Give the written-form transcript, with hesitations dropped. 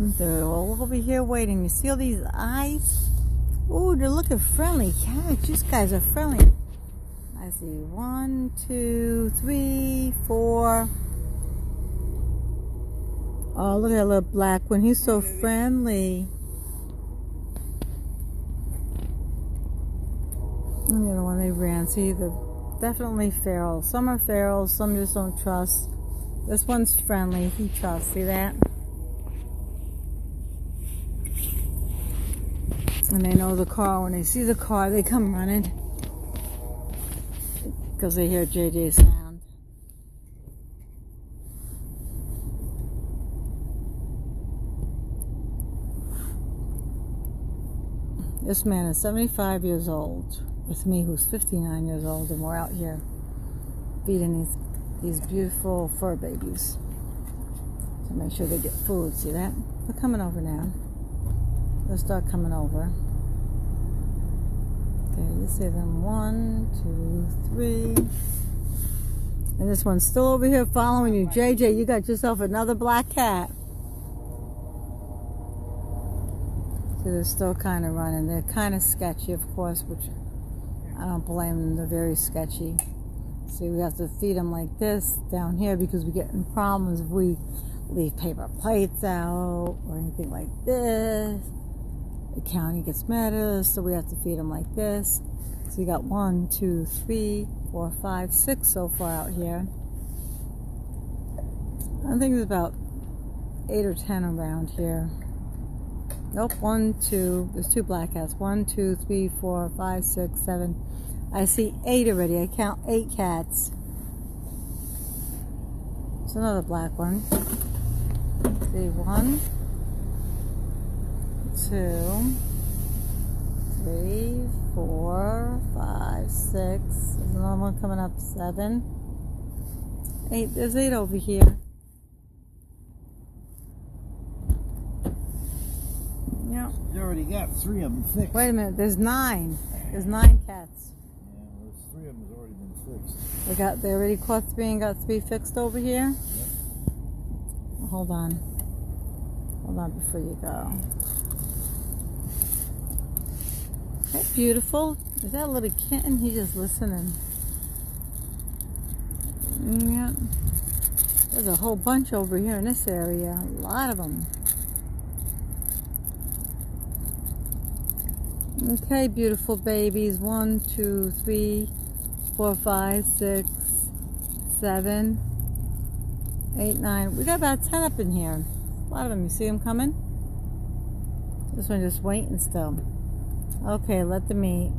They're all over here waiting. You see all these eyes? Oh, they're looking friendly. Yeah, these guys are friendly. I see 1, 2, 3, 4. Oh, look at that little black one. He's so friendly. And the other one they ran. See, they're definitely feral. Some are feral, some just don't trust. This one's friendly. He trusts. See that? And they know the car. When they see the car, they come running. Because they hear JJ's sound. This man is 75 years old with me, who's 59 years old, and we're out here feeding these beautiful fur babies. So make sure they get food. See that? They're coming over now. They'll start coming over. Okay, you see them 1, 2, 3. And this one's still over here following you. JJ, you got yourself another black cat. So they're still kind of running. They're kind of sketchy, of course, which I don't blame them. They're very sketchy. See, we have to feed them like this down here because we get in problems if we leave paper plates out or anything like this. The county gets mad at us, so we have to feed them like this. So you got 1, 2, 3, 4, 5, 6 so far out here. I think there's about 8 or 10 around here. Nope, 1, 2, there's 2 black cats. 1, 2, 3, 4, 5, 6, 7. I see 8 already. I count 8 cats. It's another black one. See, 1, 2, 3, 4, 5, 6. There's another one coming up, 7. 8, there's 8 over here. You already got 3 of them fixed. Wait a minute, there's 9. There's 9 cats. Yeah, those 3 of them has already been fixed. They already caught 3 and got 3 fixed over here? Yep. Well, hold on. Hold on before you go. That's beautiful. Is that a little kitten? He's just listening. Yeah. There's a whole bunch over here in this area. A lot of them. Okay, beautiful babies. 1, 2, 3, 4, 5, 6, 7, 8, 9. We got about 10 up in here. A lot of them. You see them coming? This one just waiting still. Okay, let them eat.